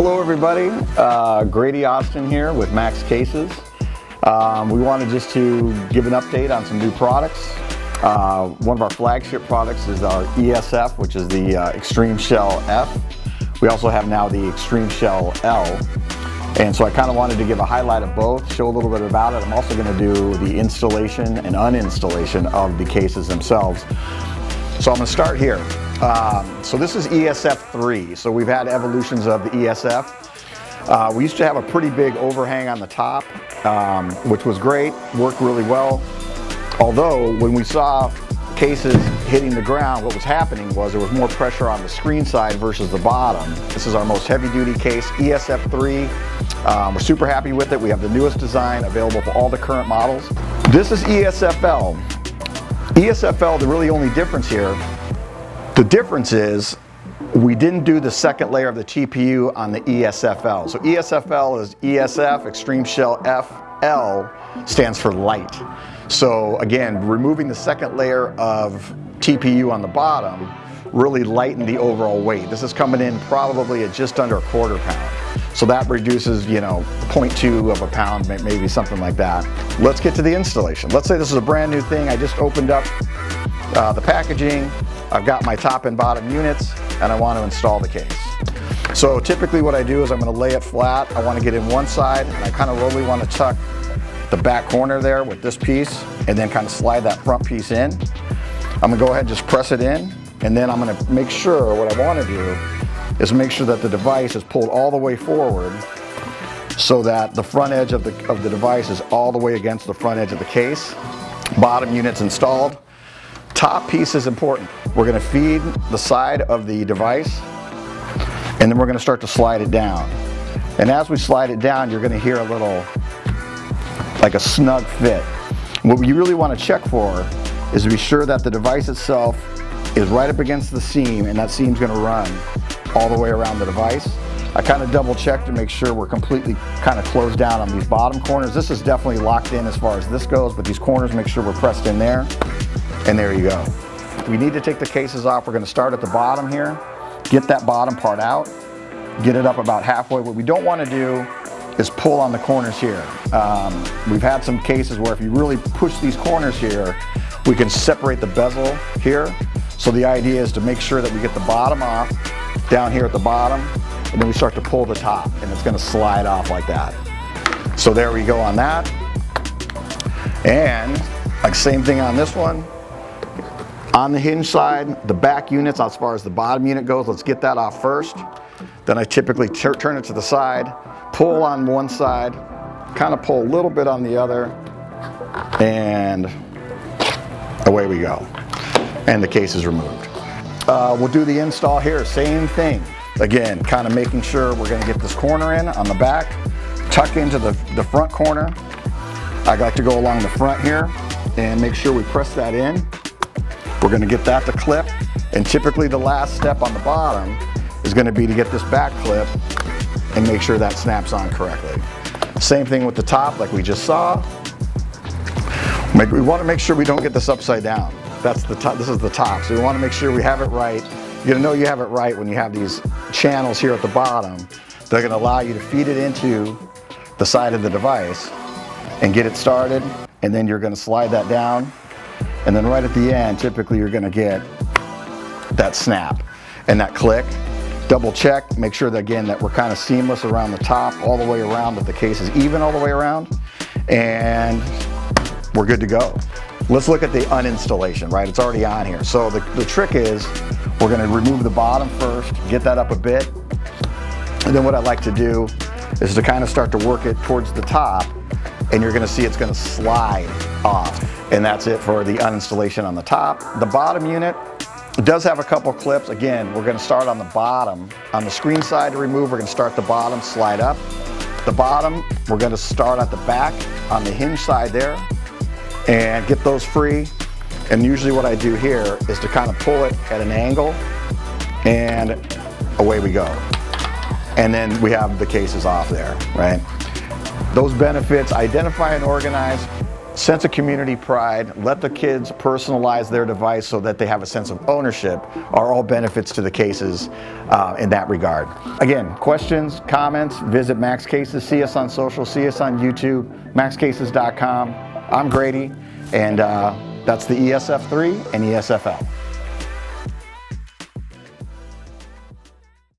Hello everybody, Grady Austin here with MAXCases. We wanted just to give an update on some new products. One of our flagship products is our ESF, which is the Extreme Shell F. We also have now the Extreme Shell L. And so I kind of wanted to give a highlight of both, show a little bit about it. I'm also going to do the installation and uninstallation of the cases themselves. So I'm going to start here. So this is ESF3. So we've had evolutions of the ESF. We used to have a pretty big overhang on the top, which was great, worked really well. Although when we saw cases hitting the ground, what was happening was there was more pressure on the screen side versus the bottom. This is our most heavy-duty case, ESF3. We're super happy with it. We have the newest design available for all the current models. This is ESFL. ESFL, the really only difference here, the difference is we didn't do the second layer of the TPU on the ESFL. So ESFL is ESF, Extreme Shell F. L stands for light. So again, removing the second layer of TPU on the bottom really lightened the overall weight. This is coming in probably at just under a quarter pound. So that reduces, 0.2 of a pound, maybe something like that. Let's get to the installation. Let's say this is a brand new thing. I just opened up the packaging. I've got my top and bottom units and I want to install the case. So typically what I do is I'm going to lay it flat. I want to get in one side and I kind of really want to tuck the back corner there with this piece and then kind of slide that front piece in. I'm going to go ahead and just press it in, and then I'm going to make sure, what I want to do is make sure that the device is pulled all the way forward so that the front edge of the device is all the way against the front edge of the case. Bottom unit's installed. Top piece is important. We're going to feed the side of the device and then we're going to start to slide it down. And as we slide it down, you're going to hear a little, like a snug fit. What you really want to check for is to be sure that the device itself is right up against the seam and that seam's going to run all the way around the device. I kind of double check to make sure we're completely kind of closed down on these bottom corners. This is definitely locked in as far as this goes, but these corners, make sure we're pressed in there. And there you go. We need to take the cases off. We're going to start at the bottom here, get that bottom part out, get it up about halfway. What we don't want to do is pull on the corners here. We've had some cases where if you really push these corners here, we can separate the bezel here. So the idea is to make sure that we get the bottom off down here at the bottom, and then we start to pull the top and it's going to slide off like that. So there we go on that. And like same thing on this one. On the hinge side, the back units, as far as the bottom unit goes, let's get that off first. Then I typically turn it to the side, pull on one side, kind of pull a little bit on the other, and away we go. And the case is removed. We'll do the install here, same thing. Again, kind of making sure we're going to get this corner in on the back, tuck into the front corner. I like to go along the front here and make sure we press that in. We're going to get that to clip, and typically the last step on the bottom is going to be to get this back clip and make sure that snaps on correctly. Same thing with the top like we just saw. We want to make sure we don't get this upside down. That's the top. This is the top, so we want to make sure we have it right. You're going to know you have it right when you have these channels here at the bottom. They're going to allow you to feed it into the side of the device and get it started, and then you're going to slide that down. And then right at the end, typically you're going to get that snap and that click. Double check, make sure that again that we're kind of seamless around the top, all the way around, that the case is even all the way around, and we're good to go. Let's look at the uninstallation, right? It's already on here. So the trick is we're going to remove the bottom first, get that up a bit, and then what I like to do is to kind of start to work it towards the top, and you're going to see it's going to slide off. And that's it for the uninstallation on the top. The bottom unit does have a couple clips. Again, we're going to start on the bottom. On the screen side to remove, we're going to start the bottom, slide up. The bottom, we're going to start at the back on the hinge side there and get those free. And usually what I do here is to kind of pull it at an angle, and away we go. And then we have the cases off there, right? Those benefits: identify and organize, sense of community pride, let the kids personalize their device so that they have a sense of ownership, are all benefits to the cases in that regard. Again, questions, comments, visit MAXCases, see us on social, see us on YouTube, MAXCases.com. I'm Grady, and that's the ESF3 and ESFL.